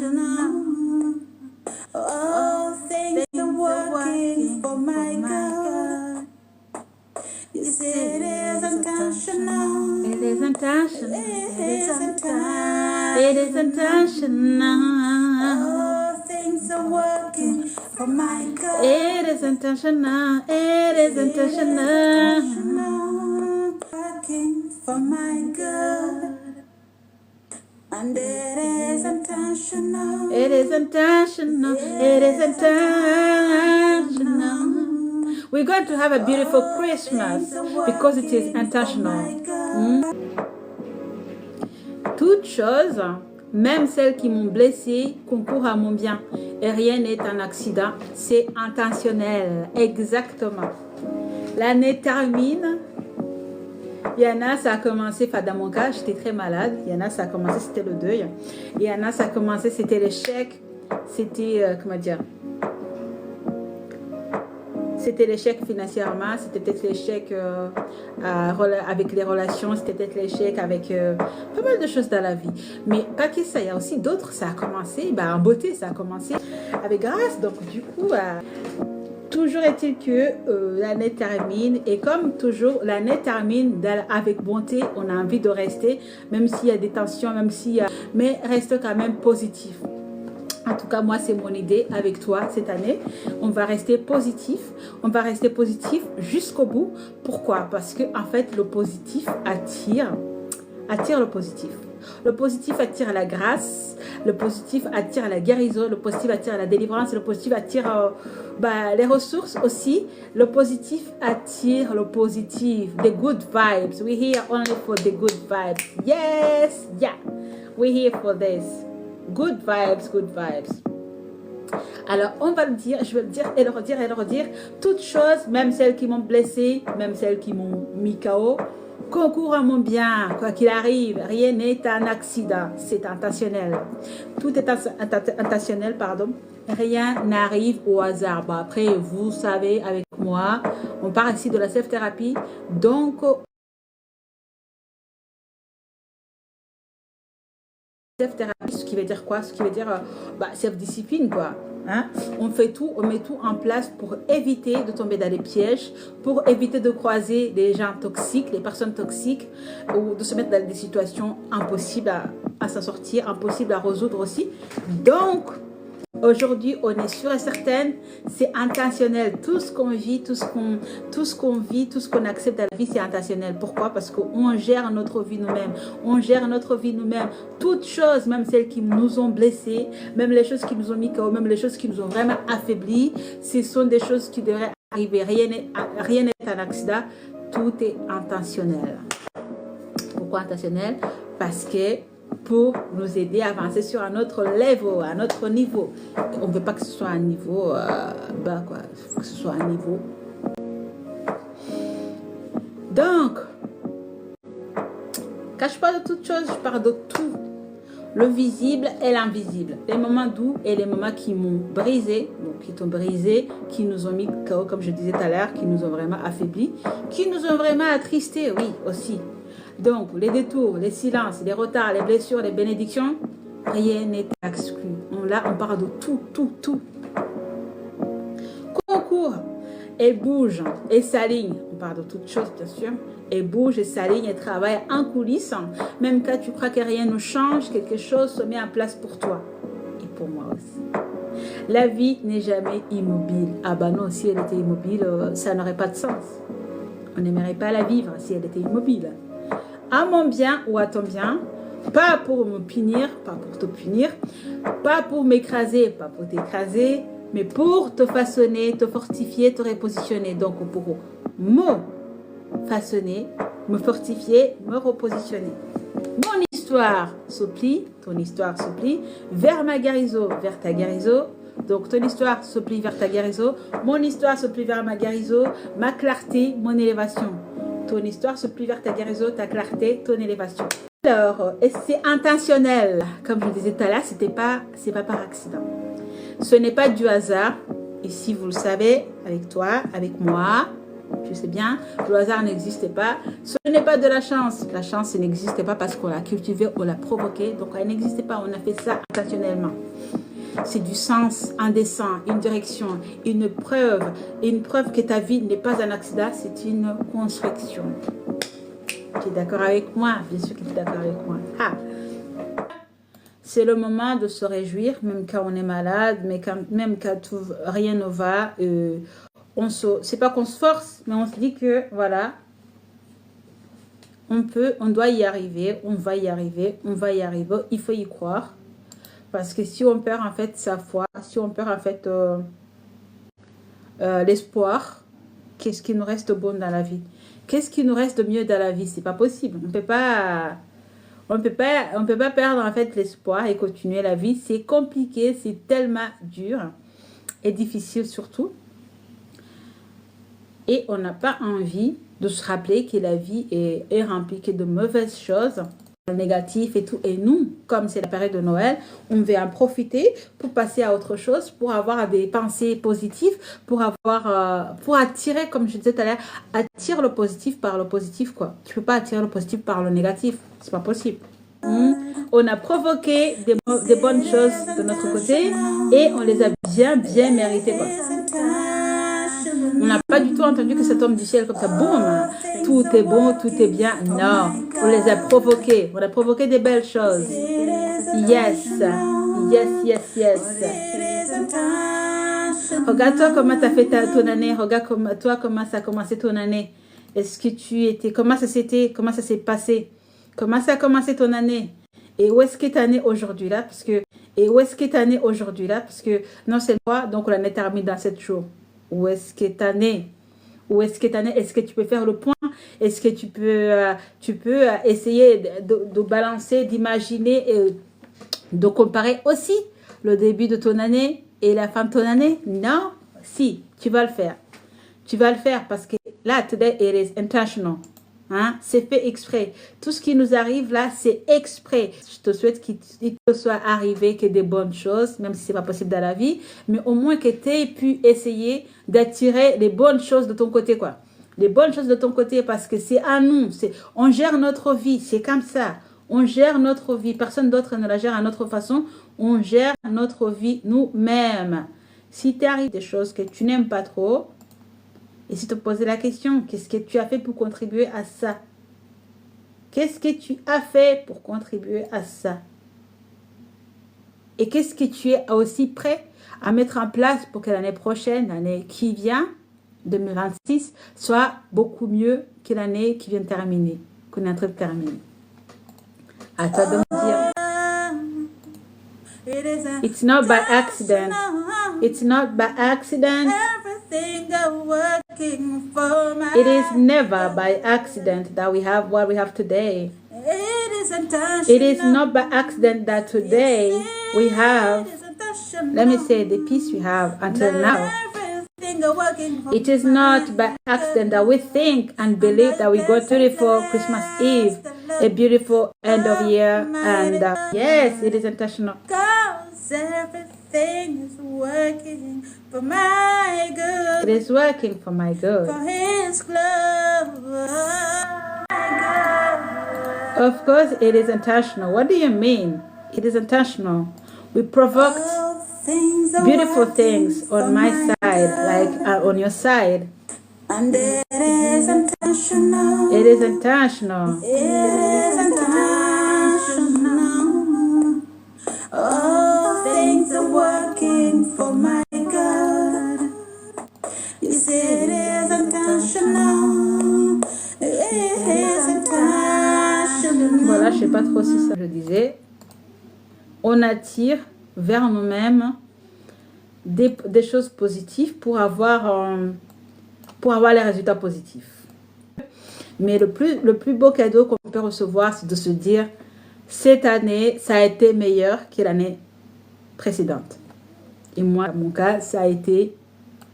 intentional. All things are working for my good. Yes, it is intentional. It is intentional. It is intentional. It is intentional. All things are working for my good. It is intentional. It is intentional. Working for my good. And it is intentional. It is intentional. It is intentional. We're going to have a beautiful Christmas because it is intentional. Toutes choses, même celles qui m'ont blessé, concourent à mon bien. Et rien n'est un accident. C'est intentionnel. Exactement. L'année termine. Il y en a, ça a commencé, enfin dans mon cas, j'étais très malade. Il y en a, ça a commencé, c'était le deuil. Il y en a, ça a commencé, c'était l'échec. C'était, comment dire, c'était l'échec financièrement, c'était peut-être l'échec avec les relations, c'était peut-être l'échec avec pas mal de choses dans la vie. Mais pas que ça, il y a aussi d'autres, ça a commencé, en beauté, ça a commencé avec grâce. Donc du coup, toujours est-il que l'année termine et comme toujours, l'année termine avec bonté, on a envie de rester, même s'il y a des tensions, même s'il y a... Mais reste quand même positif. En tout cas, moi, c'est mon idée avec toi cette année. On va rester positif. On va rester positif jusqu'au bout. Pourquoi? Parce que en fait, le positif attire le positif. Le positif attire la grâce. Le positif attire la guérison. Le positif attire la délivrance. Le positif attire les ressources aussi. Le positif attire le positif. The good vibes. We're here only for the good vibes. Yes, yeah. We're here for this. Good vibes, good vibes. Alors, on va le dire, je vais le dire et le redire et le redire. Toutes choses, même celles qui m'ont blessé, même celles qui m'ont mis KO, concourent à mon bien, quoi qu'il arrive. Rien n'est un accident, c'est intentionnel. Tout est intentionnel, pardon. Rien n'arrive au hasard. Bon, après, vous savez, avec moi, on parle ici de la self-thérapie. Donc, self-thérapie, ce qui veut dire quoi? Ce qui veut dire self-discipline, quoi. Hein? On fait tout, on met tout en place pour éviter de tomber dans les pièges, pour éviter de croiser des gens toxiques, les personnes toxiques, ou de se mettre dans des situations impossibles à s'en sortir, impossibles à résoudre aussi. Donc, aujourd'hui, on est sûr et certaine, c'est intentionnel. Tout ce qu'on vit, tout ce qu'on vit, tout ce qu'on accepte dans la vie, c'est intentionnel. Pourquoi? Parce qu'on gère notre vie nous-mêmes. On gère notre vie nous-mêmes. Toutes choses, même celles qui nous ont blessés, même les choses qui nous ont mis KO, même les choses qui nous ont vraiment affaiblis, ce sont des choses qui devraient arriver. Rien n'est un accident. Tout est intentionnel. Pourquoi intentionnel? Parce que pour nous aider à avancer sur un autre level, un autre niveau. On ne veut pas que ce soit un niveau bas, quoi. Il faut que ce soit un niveau. Donc, quand je parle de toutes choses, je parle de tout. Le visible et l'invisible. Les moments doux et les moments qui m'ont brisé, donc qui t'ont brisé, qui nous ont mis KO, comme je disais tout à l'heure, qui nous ont vraiment affaiblis, qui nous ont vraiment attristés, oui, aussi. Donc, les détours, les silences, les retards, les blessures, les bénédictions, rien n'est exclu. Là, on parle de tout, tout, tout. Concours, elle bouge et s'aligne. On parle de toutes choses, bien sûr. Elle bouge et s'aligne et travaille en coulisses. Même quand tu crois que rien ne change, quelque chose se met en place pour toi. Et pour moi aussi. La vie n'est jamais immobile. Ah bah non, si elle était immobile, ça n'aurait pas de sens. On n'aimerait pas la vivre si elle était immobile. À mon bien ou à ton bien, pas pour me punir, pas pour te punir, pas pour m'écraser, pas pour t'écraser, mais pour te façonner, te fortifier, te repositionner. Donc pour me façonner, me fortifier, me repositionner. Mon histoire se plie, ton histoire se plie vers ma guérison, vers ta guérison. Donc ton histoire se plie vers ta guérison, mon histoire se plie vers ma guérison, ma clarté, mon élévation. Ton histoire se plie vers ta guérison, ta clarté, ton élévation. Alors, c'est intentionnel. Comme je disais tout à l'heure, c'est pas par accident. Ce n'est pas du hasard. Et si vous le savez, avec toi, avec moi, Tu sais bien, le hasard n'existe pas. Ce n'est pas de la chance. La chance, elle n'existe pas parce qu'on l'a cultivée, on l'a provoquée. Donc, elle n'existe pas. On a fait ça intentionnellement. C'est du sens, un dessin, une direction, une preuve que ta vie n'est pas un accident, c'est une construction. Tu es d'accord avec moi? Bien sûr que tu es d'accord avec moi. Ah. C'est le moment de se réjouir, même quand on est malade, même quand rien ne va. C'est pas qu'on se force, mais on se dit que voilà, on doit y arriver, on va y arriver, il faut y croire. Parce que si on perd en fait sa foi, si on perd en fait l'espoir, qu'est-ce qui nous reste de bon dans la vie? Qu'est-ce qui nous reste de mieux dans la vie? C'est pas possible. On peut pas perdre en fait l'espoir et continuer la vie. C'est compliqué, c'est tellement dur et difficile surtout. Et on n'a pas envie de se rappeler que la vie est remplie que de mauvaises choses, négatif et tout. Et nous, comme c'est la période de Noël, on veut en profiter pour passer à autre chose, pour avoir des pensées positives, pour attirer, comme je disais tout à l'heure, attire le positif par le positif, quoi. Tu peux pas attirer le positif par le négatif. C'est pas possible. On a provoqué des bonnes choses de notre côté et on les a bien méritées, quoi. On n'a pas du tout entendu que ça tombe du ciel comme ça, boum, tout est bon, tout est bien. Non, on les a provoqués. On a provoqué des belles choses. Yes. Regarde-toi comment tu as fait ton année. Regarde-toi comment ça a commencé ton année. Est-ce que tu étais, comment ça s'est passé? Comment ça a commencé ton année? Et où est-ce que tu en es aujourd'hui là? Parce que non, c'est moi, donc l'année termine dans 7 jours. Où est-ce que tu en es? Est-ce que tu peux faire le point? Est-ce que tu peux essayer de balancer, d'imaginer et de comparer aussi le début de ton année et la fin de ton année? Non? Si, tu vas le faire. Tu vas le faire parce que là, today it is intentional. Hein? C'est fait exprès. Tout ce qui nous arrive là, c'est exprès. Je te souhaite qu'il te soit arrivé que des bonnes choses, même si c'est pas possible dans la vie, mais au moins que tu aies pu essayer d'attirer les bonnes choses de ton côté, quoi. Les bonnes choses de ton côté, parce que c'est à nous. On gère notre vie, c'est comme ça. On gère notre vie. Personne d'autre ne la gère à notre façon. On gère notre vie nous-mêmes. Si tu arrives des choses que tu n'aimes pas trop, et si tu te posais la question, qu'est-ce que tu as fait pour contribuer à ça? Qu'est-ce que tu as fait pour contribuer à ça? Et qu'est-ce que tu es aussi prêt à mettre en place pour que l'année prochaine, l'année qui vient, 2026, soit beaucoup mieux que l'année qui vient de terminer, qu'on est en train de terminer? À toi de me dire. It's not by accident. It's not by accident. It is never by accident that we have what we have today. It is not by accident that today we have, let me say, the peace we have until now. It is not by accident that we think and believe that we go through for Christmas Eve, a beautiful end of year, and yes, it is intentional. Everything is working for my good. It is working for my good. For His glory. Of course, it is intentional. What do you mean? It is intentional. We provoked beautiful things on my side, like on your side. And it is intentional. It is intentional. It is intentional. All things are working for my good. Yes, it is intentional. It is intentional. Voilà, je sais pas trop si ça je disais. On attire vers nous-mêmes des choses positives pour avoir les résultats positifs. Mais le plus beau cadeau qu'on peut recevoir, c'est de se dire, cette année, ça a été meilleur que l'année précédente. Et moi, dans mon cas, ça a été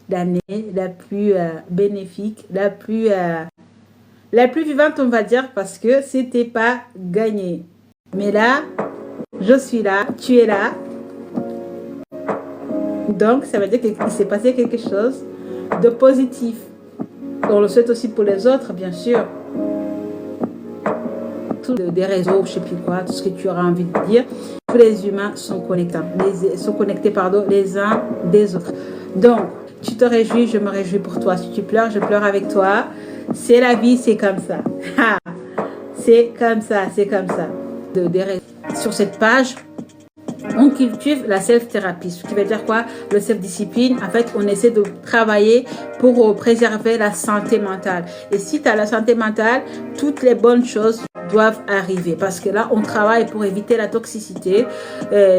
l'année la plus bénéfique, la plus vivante, on va dire, parce que c'était pas gagné. Mais là, je suis là, tu es là. Donc, ça veut dire qu'il s'est passé quelque chose de positif. On le souhaite aussi pour les autres, bien sûr. Tous des réseaux, je sais plus quoi, tout ce que tu auras envie de dire. Tous les humains sont connectés, les uns des autres. Donc, tu te réjouis, je me réjouis pour toi. Si tu pleures, je pleure avec toi. C'est la vie, c'est comme ça. C'est comme ça, c'est comme ça. Sur cette page, on cultive la self-thérapie. Ce qui veut dire quoi? Le self-discipline. En fait, on essaie de travailler pour préserver la santé mentale. Et si tu as la santé mentale, toutes les bonnes choses doivent arriver. Parce que là, on travaille pour éviter la toxicité,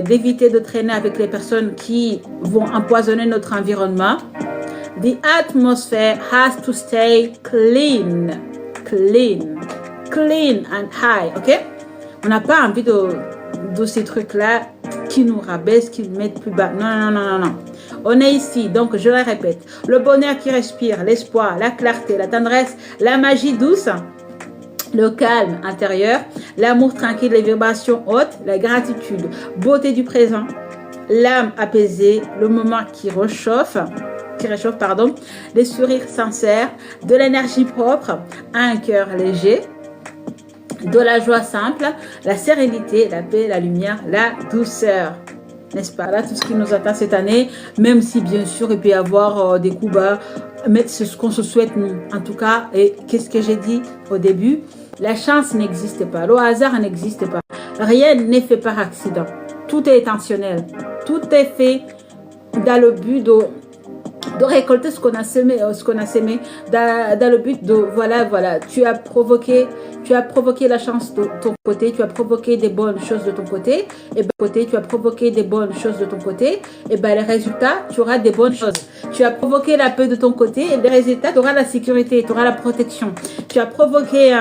d'éviter de traîner avec les personnes qui vont empoisonner notre environnement. The atmosphere has to stay clean. Clean. Clean and high. OK? On n'a pas envie de ces trucs-là qui nous rabaissent, qui nous mettent plus bas. Non, non, non, non, non. On est ici, donc je le répète. Le bonheur qui respire, l'espoir, la clarté, la tendresse, la magie douce, le calme intérieur, l'amour tranquille, les vibrations hautes, la gratitude, beauté du présent, l'âme apaisée, le moment qui réchauffe, les sourires sincères, de l'énergie propre, un cœur léger, de la joie simple, la sérénité, la paix, la lumière, la douceur. N'est-ce pas? Là, tout ce qui nous attend cette année, même si bien sûr il peut y avoir des coups bas, mais c'est ce qu'on se souhaite nous. En tout cas, et qu'est-ce que j'ai dit au début? La chance n'existe pas, le hasard n'existe pas. Rien n'est fait par accident. Tout est intentionnel. Tout est fait dans le but de récolter ce qu'on a semé, dans le but de, voilà, tu as provoqué la chance de ton côté, tu as provoqué des bonnes choses de ton côté, et tu as provoqué des bonnes choses de ton côté, et ben les résultats, tu auras des bonnes choses. Tu as provoqué la paix de ton côté, et les résultats, tu auras la sécurité, tu auras la protection. Tu as provoqué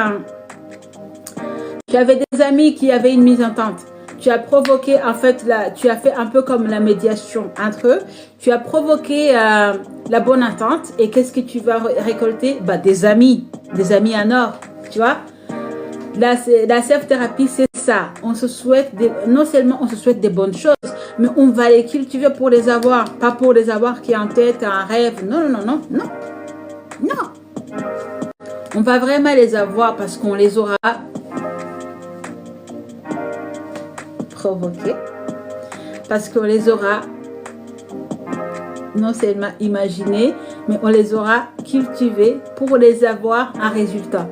tu avais des amis qui avaient une mésentente. Tu as provoqué, en fait, tu as fait un peu comme la médiation entre eux. Tu as provoqué la bonne entente. Et qu'est-ce que tu vas récolter? Bah, des amis en or, tu vois. La self-thérapie, c'est ça. On se souhaite, non seulement on se souhaite des bonnes choses, mais on va les cultiver pour les avoir. Pas pour les avoir qui est en tête, un rêve. Non, non, non, non, non. Non. On va vraiment les avoir parce qu'on les aura provoqués, parce qu'on les aura non seulement imaginés, mais on les aura cultivés pour les avoir en résultat,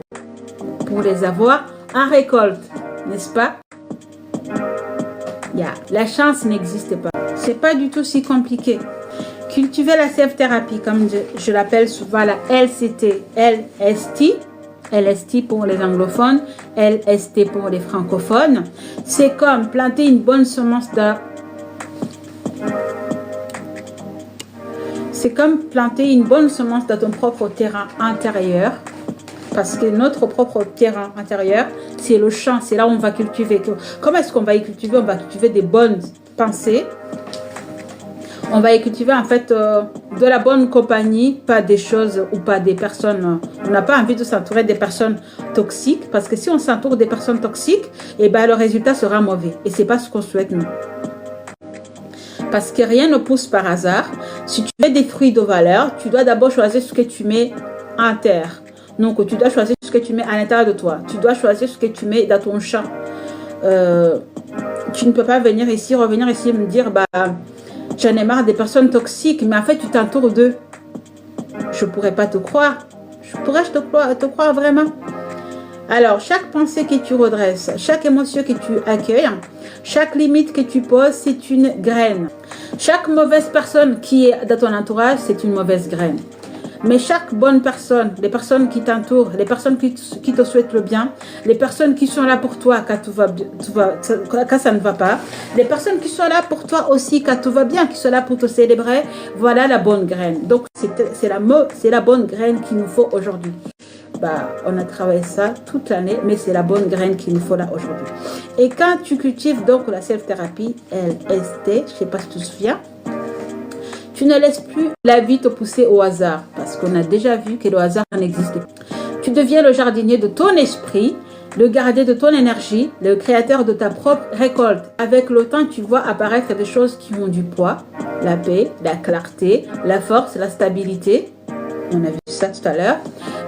pour les avoir en récolte, n'est-ce pas? La chance n'existe pas. C'est pas du tout si compliqué. Cultiver la self-thérapie, comme je l'appelle souvent la LCT, LST pour les anglophones, LST pour les francophones. C'est comme planter une bonne semence dans ton propre terrain intérieur. Parce que notre propre terrain intérieur, c'est le champ, c'est là où on va cultiver. Comment est-ce qu'on va y cultiver? On va cultiver des bonnes pensées. On va y cultiver en fait de la bonne compagnie, pas des choses ou pas des personnes. On n'a pas envie de s'entourer des personnes toxiques parce que si on s'entoure des personnes toxiques, eh ben, le résultat sera mauvais. Et ce n'est pas ce qu'on souhaite nous. Parce que rien ne pousse par hasard. Si tu veux des fruits de valeur, tu dois d'abord choisir ce que tu mets en terre. Donc tu dois choisir ce que tu mets à l'intérieur de toi. Tu dois choisir ce que tu mets dans ton champ. Tu ne peux pas revenir ici et me dire bah j'en ai marre des personnes toxiques, mais en fait, tu t'entoures d'eux. Je ne pourrais pas te croire. Te croire vraiment? Alors, chaque pensée que tu redresses, chaque émotion que tu accueilles, chaque limite que tu poses, c'est une graine. Chaque mauvaise personne qui est dans ton entourage, c'est une mauvaise graine. Mais chaque bonne personne, les personnes qui t'entourent, les personnes qui te souhaitent le bien, les personnes qui sont là pour toi quand ça ne va pas, les personnes qui sont là pour toi aussi quand tout va bien, qui sont là pour te célébrer, voilà la bonne graine. Donc, c'est la bonne graine qu'il nous faut aujourd'hui. Bah, on a travaillé ça toute l'année, mais c'est la bonne graine qu'il nous faut là aujourd'hui. Et quand tu cultives donc la self-thérapie, LST, je ne sais pas si tu te souviens, tu ne laisses plus la vie te pousser au hasard, parce qu'on a déjà vu que le hasard n'existe pas. Tu deviens le jardinier de ton esprit, le gardien de ton énergie, le créateur de ta propre récolte. Avec le temps, tu vois apparaître des choses qui ont du poids, la paix, la clarté, la force, la stabilité. on a vu ça tout à l'heure,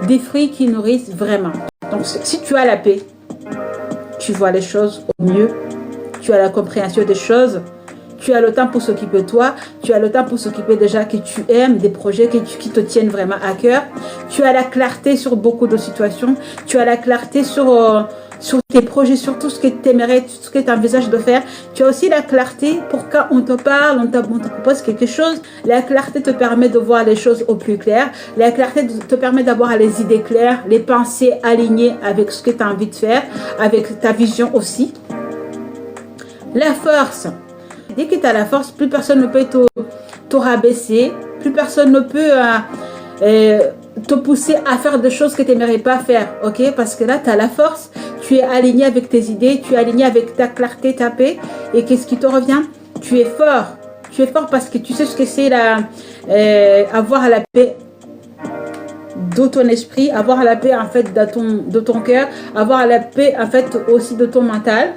des fruits qui nourrissent vraiment. Donc, si tu as la paix, tu vois les choses au mieux, tu as la compréhension des choses, tu as le temps pour s'occuper de toi, tu as le temps pour s'occuper déjà que tu aimes, des projets qui te tiennent vraiment à cœur, tu as la clarté sur beaucoup de situations, tu as la clarté sur tes projets, sur tout ce que tu aimerais, tout ce que tu envisages de faire. Tu as aussi la clarté pour quand on te parle, on te propose quelque chose. La clarté te permet de voir les choses au plus clair. La clarté te permet d'avoir les idées claires, les pensées alignées avec ce que tu as envie de faire, avec ta vision aussi. La force. Dès que tu as la force, plus personne ne peut te rabaisser, plus personne ne peut te pousser à faire des choses que tu n'aimerais pas faire, ok? Parce que là, tu as la force, tu es aligné avec tes idées, tu es aligné avec ta clarté, ta paix. Et qu'est-ce qui te revient? Tu es fort. Tu es fort parce que tu sais ce que c'est avoir la paix de ton esprit, avoir la paix en fait de ton cœur, avoir la paix en fait aussi de ton mental,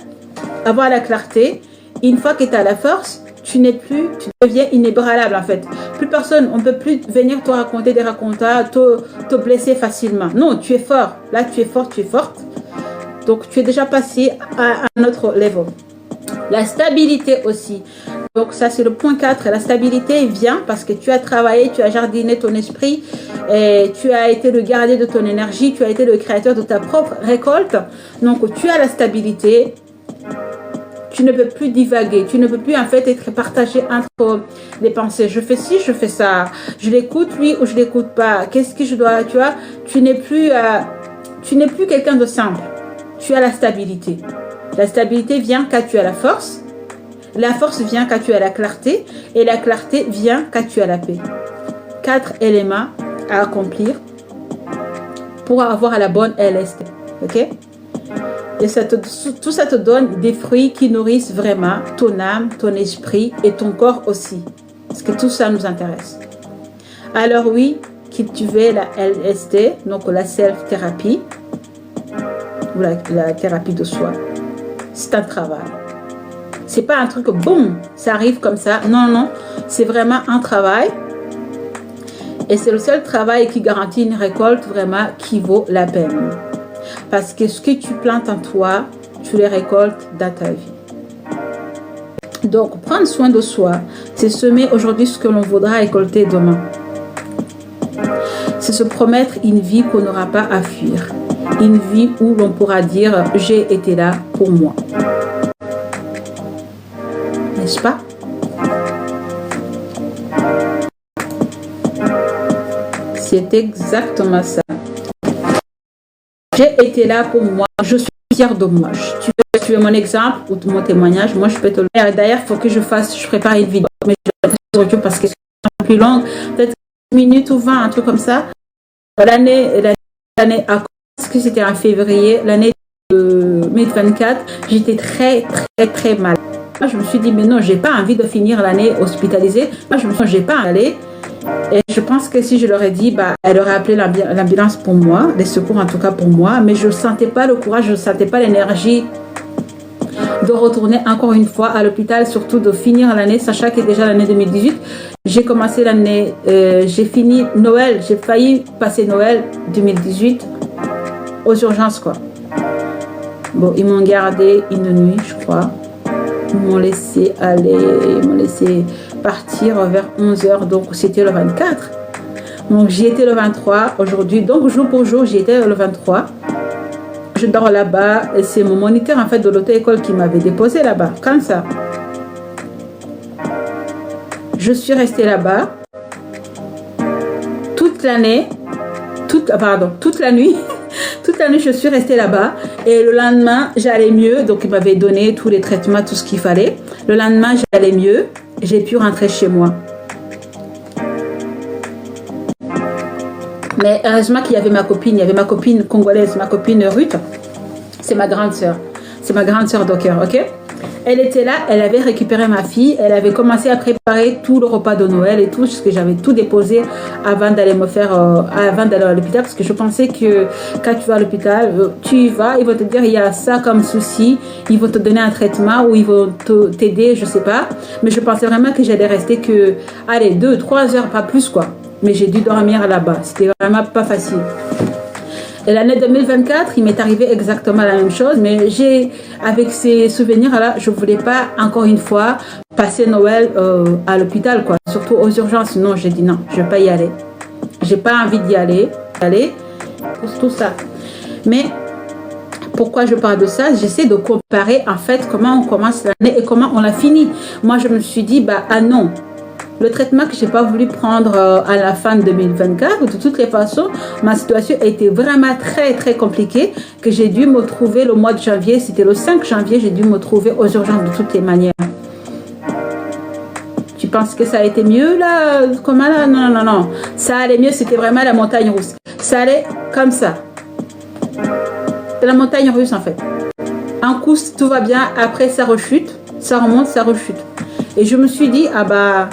avoir la clarté. Une fois que tu as la force, tu deviens inébranlable en fait. Plus personne, on ne peut plus venir te raconter des racontas, te blesser facilement. Non, tu es fort. Là, tu es fort, tu es forte. Donc, tu es déjà passé à un autre level. La stabilité aussi. Donc, ça, c'est le point 4. La stabilité vient parce que tu as travaillé, tu as jardiné ton esprit, et tu as été le gardien de ton énergie, tu as été le créateur de ta propre récolte. Donc, tu as la stabilité. Tu ne peux plus divaguer, tu ne peux plus en fait être partagé entre les pensées. Je fais ci, je fais ça, je l'écoute lui ou je l'écoute pas. Qu'est-ce que je dois, tu vois? Tu n'es plus quelqu'un de simple. Tu as la stabilité. La stabilité vient quand tu as la force. La force vient quand tu as la clarté. Et la clarté vient quand tu as la paix. 4 éléments à accomplir pour avoir la bonne LST. Ok? Et tout ça te donne des fruits qui nourrissent vraiment ton âme, ton esprit et ton corps aussi. Parce que tout ça nous intéresse. Alors oui, cultiver la LST, donc la self-thérapie, ou la thérapie de soi, c'est un travail. C'est pas un truc, boum, ça arrive comme ça. Non, non, c'est vraiment un travail. Et c'est le seul travail qui garantit une récolte vraiment qui vaut la peine. Parce que ce que tu plantes en toi, tu les récoltes dans ta vie. Donc, prendre soin de soi, c'est semer aujourd'hui ce que l'on voudra récolter demain. C'est se promettre une vie qu'on n'aura pas à fuir. Une vie où l'on pourra dire « j'ai été là pour moi ». N'est-ce pas? C'est exactement ça. J'ai été là pour moi, je suis fière de moi. Tu veux mon exemple ou mon témoignage, moi je peux te le faire. D'ailleurs, il faut que je prépare une vidéo, mais je vais la faire parce que c'est plus longue, peut-être 1 minute ou 20, un truc comme ça. L'année parce que c'était en février, l'année 2024, j'étais très mal. Moi, je me suis dit, mais non, j'ai pas envie de finir l'année hospitalisée. Moi, je me suis dit, j'ai pas allé. Et je pense que si je leur ai dit, bah, elle aurait appelé l'ambulance pour moi, les secours en tout cas pour moi, mais je ne sentais pas le courage, je ne sentais pas l'énergie de retourner encore une fois à l'hôpital, surtout de finir l'année, sachant que déjà l'année 2018, j'ai commencé l'année, j'ai fini Noël, j'ai failli passer Noël 2018 aux urgences quoi. Bon, ils m'ont gardé une nuit, je crois. Ils m'ont laissé aller, ils m'ont laissé partir vers 11h, donc c'était le 24. Donc j'y étais le 23 aujourd'hui, donc jour pour jour j'y étais le 23. Je dors là-bas et c'est mon moniteur en fait de l'auto-école qui m'avait déposé là-bas, comme ça. Je suis restée là-bas toute l'année, toute la nuit. Toute la nuit, je suis restée là-bas et le lendemain, j'allais mieux. Donc, il m'avait donné tous les traitements, tout ce qu'il fallait. Le lendemain, j'allais mieux. J'ai pu rentrer chez moi. Mais heureusement qu'il y avait ma copine. Il y avait ma copine congolaise, ma copine Ruth. C'est ma grande sœur. C'est ma grande sœur de cœur, ok? Elle était là, elle avait récupéré ma fille, elle avait commencé à préparer tout le repas de Noël et tout, ce que j'avais tout déposé avant d'aller avant d'aller à l'hôpital, parce que je pensais que quand tu vas à l'hôpital, tu y vas, ils vont te dire il y a ça comme souci, ils vont te donner un traitement ou ils vont t'aider, je sais pas, mais je pensais vraiment que j'allais rester que, allez, 2-3 heures, pas plus quoi. mais j'ai dû dormir là-bas. C'était vraiment pas facile. Et l'année 2024, il m'est arrivé exactement la même chose, mais avec ces souvenirs-là, je voulais pas encore une fois passer Noël à l'hôpital, quoi. Surtout aux urgences. Non, j'ai dit non, je vais pas y aller. J'ai pas envie d'y aller pour tout ça. Mais pourquoi je parle de ça? J'essaie de comparer en fait comment on commence l'année et comment on la finit. Moi, je me suis dit, bah ah non. Le traitement que j'ai pas voulu prendre à la fin de 2024, de toutes les façons, ma situation a été vraiment très très compliquée, que j'ai dû me trouver le mois de janvier, c'était le 5 janvier, j'ai dû me trouver aux urgences de toutes les manières. Tu penses que ça a été mieux là? Comment là? Non, non, non, non. Ça allait mieux, c'était vraiment la montagne russe. Ça allait comme ça. C'est la montagne russe en fait. Un coup, tout va bien, après ça rechute, ça remonte, ça rechute. Et je me suis dit, ah bah...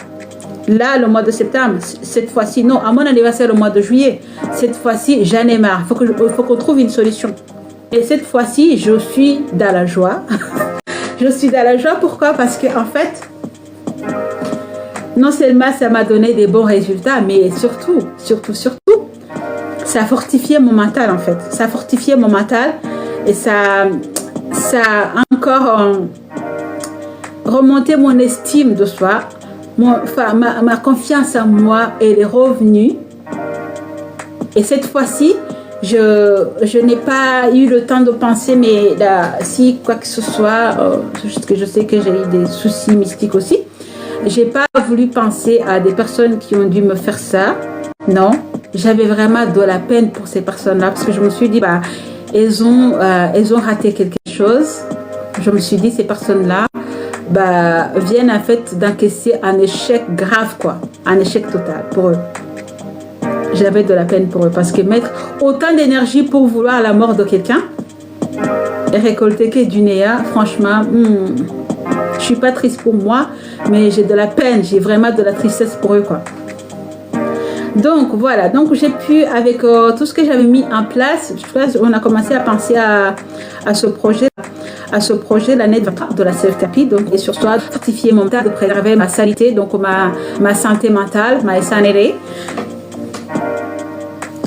Là, le mois de septembre, cette fois-ci, non, à mon anniversaire, le mois de juillet, cette fois-ci, j'en ai marre. Il faut qu'on trouve une solution. Et cette fois-ci, je suis dans la joie. Je suis dans la joie, pourquoi? Parce que en fait, non seulement ça m'a donné des bons résultats, mais surtout, ça a fortifié mon mental, en fait. Ça a fortifié mon mental et ça a encore remonté mon estime de soi. Ma confiance en moi, elle est revenue. Et cette fois-ci, je n'ai pas eu le temps de penser, mais là, si quoi que ce soit, que je sais que j'ai eu des soucis mystiques aussi, j'ai pas voulu penser à des personnes qui ont dû me faire ça. Non, j'avais vraiment de la peine pour ces personnes-là parce que je me suis dit, bah, elles ont raté quelque chose. Je me suis dit, ces personnes-là, bah, viennent en fait d'encaisser un échec grave, quoi, un échec total pour eux. J'avais de la peine pour eux parce que mettre autant d'énergie pour vouloir la mort de quelqu'un et récolter que du néant, franchement, je suis pas triste pour moi, mais j'ai de la peine, j'ai vraiment de la tristesse pour eux, quoi. Donc voilà, donc j'ai pu, avec tout ce que j'avais mis en place, on a commencé à penser à ce projet l'année de la self-thérapie, donc et surtout de fortifier mon mental, de préserver ma sanité, donc ma santé mentale, ma santé.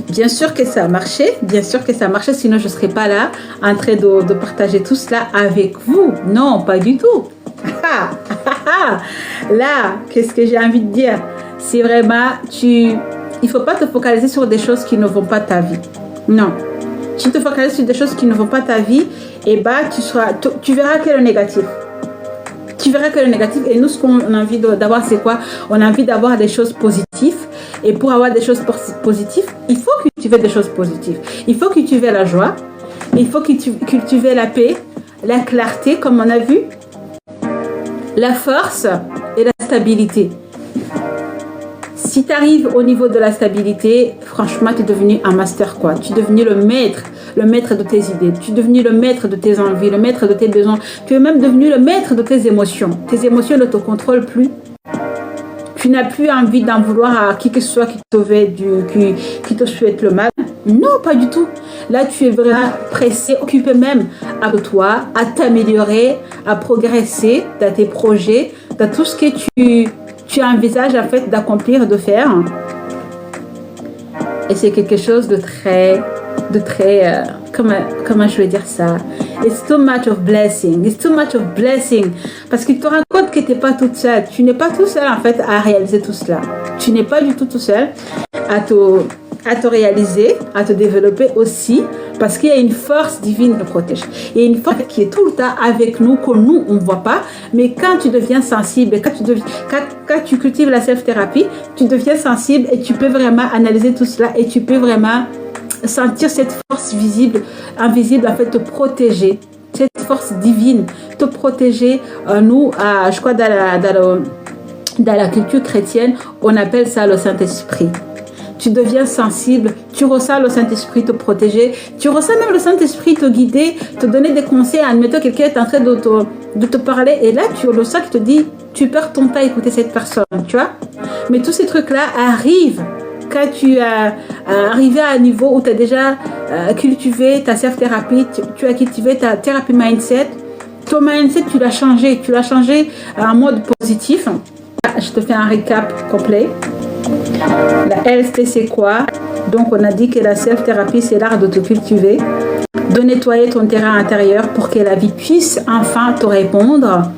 Bien sûr que ça a marché, sinon je ne serais pas là en train de partager tout cela avec vous. Non, pas du tout. Là, qu'est-ce que j'ai envie de dire? C'est vraiment, il ne faut pas te focaliser sur des choses qui ne vont pas ta vie. Non. Tu te focalises sur des choses qui ne vont pas ta vie, et bah tu verras que le négatif. Tu verras que le négatif. Et nous, ce qu'on a envie d'avoir, c'est quoi? On a envie d'avoir des choses positives. Et pour avoir des choses positives, il faut cultiver des choses positives. Il faut cultiver la joie. Il faut cultiver la paix, la clarté, comme on a vu, la force et la stabilité. Si tu arrives au niveau de la stabilité, franchement, tu es devenu un master, quoi. Tu es devenu le maître de tes idées. Tu es devenu le maître de tes envies, le maître de tes besoins. Tu es même devenu le maître de tes émotions. Tes émotions ne te contrôlent plus. Tu n'as plus envie d'en vouloir à qui que ce soit qui te souhaite le mal. Non, pas du tout. Là, tu es vraiment pressé, occupé même à toi, à t'améliorer, à progresser dans tes projets, dans tout ce que tu envisages en fait d'accomplir, de faire. Et c'est quelque chose de très comment je vais dire ça? It's too much of blessing. It's too much of blessing. Parce que tu te rends compte que tu n'es pas toute seule. Tu n'es pas tout seul en fait à réaliser tout cela. Tu n'es pas du tout seul à te réaliser, à te développer aussi, parce qu'il y a une force divine qui te protège. Il y a une force qui est tout le temps avec nous, que nous, on ne voit pas. Mais quand tu deviens sensible, quand tu cultives la self-thérapie, tu deviens sensible et tu peux vraiment analyser tout cela et tu peux vraiment sentir cette force invisible, en fait, te protéger. Cette force divine, te protéger. Nous, je crois, dans la culture chrétienne, on appelle ça le Saint-Esprit. Tu deviens sensible, tu ressens le Saint-Esprit te protéger, tu ressens même le Saint-Esprit te guider, te donner des conseils. Admettons, quelqu'un est en train de te parler et là, tu le sens qui te dit, tu perds ton temps à écouter cette personne, tu vois. Mais tous ces trucs-là arrivent quand tu es arrivé à un niveau où tu as déjà cultivé ta self-thérapie, tu as cultivé ta thérapie mindset. Ton mindset, tu l'as changé en mode positif. Je te fais un récap complet. La LST, c'est quoi? Donc, on a dit que la self-thérapie, c'est l'art de te cultiver, de nettoyer ton terrain intérieur pour que la vie puisse enfin te répondre.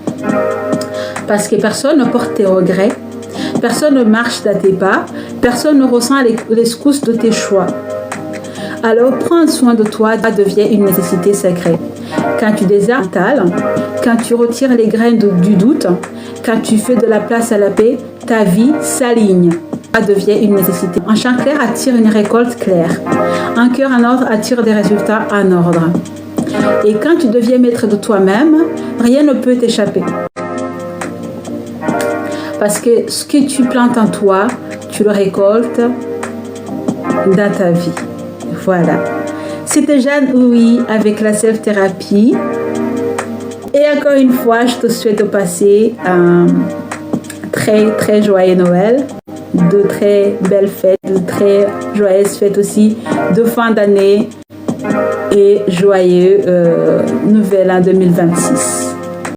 Parce que personne ne porte tes regrets, personne ne marche dans tes pas, personne ne ressent les secousses de tes choix. Alors, prendre soin de toi devient une nécessité sacrée. Quand tu désarmes mental, quand tu retires les graines du doute, quand tu fais de la place à la paix, ta vie s'aligne. Ça devient une nécessité. Un champ clair attire une récolte claire. Un cœur en ordre attire des résultats en ordre. Et quand tu deviens maître de toi-même, rien ne peut t'échapper. Parce que ce que tu plantes en toi, tu le récoltes dans ta vie. Voilà. C'était Jeanne Houy avec la self-thérapie. Et encore une fois, je te souhaite de passer un très très joyeux Noël, de très belles fêtes, de très joyeuses fêtes aussi de fin d'année et joyeux nouvel an 2026.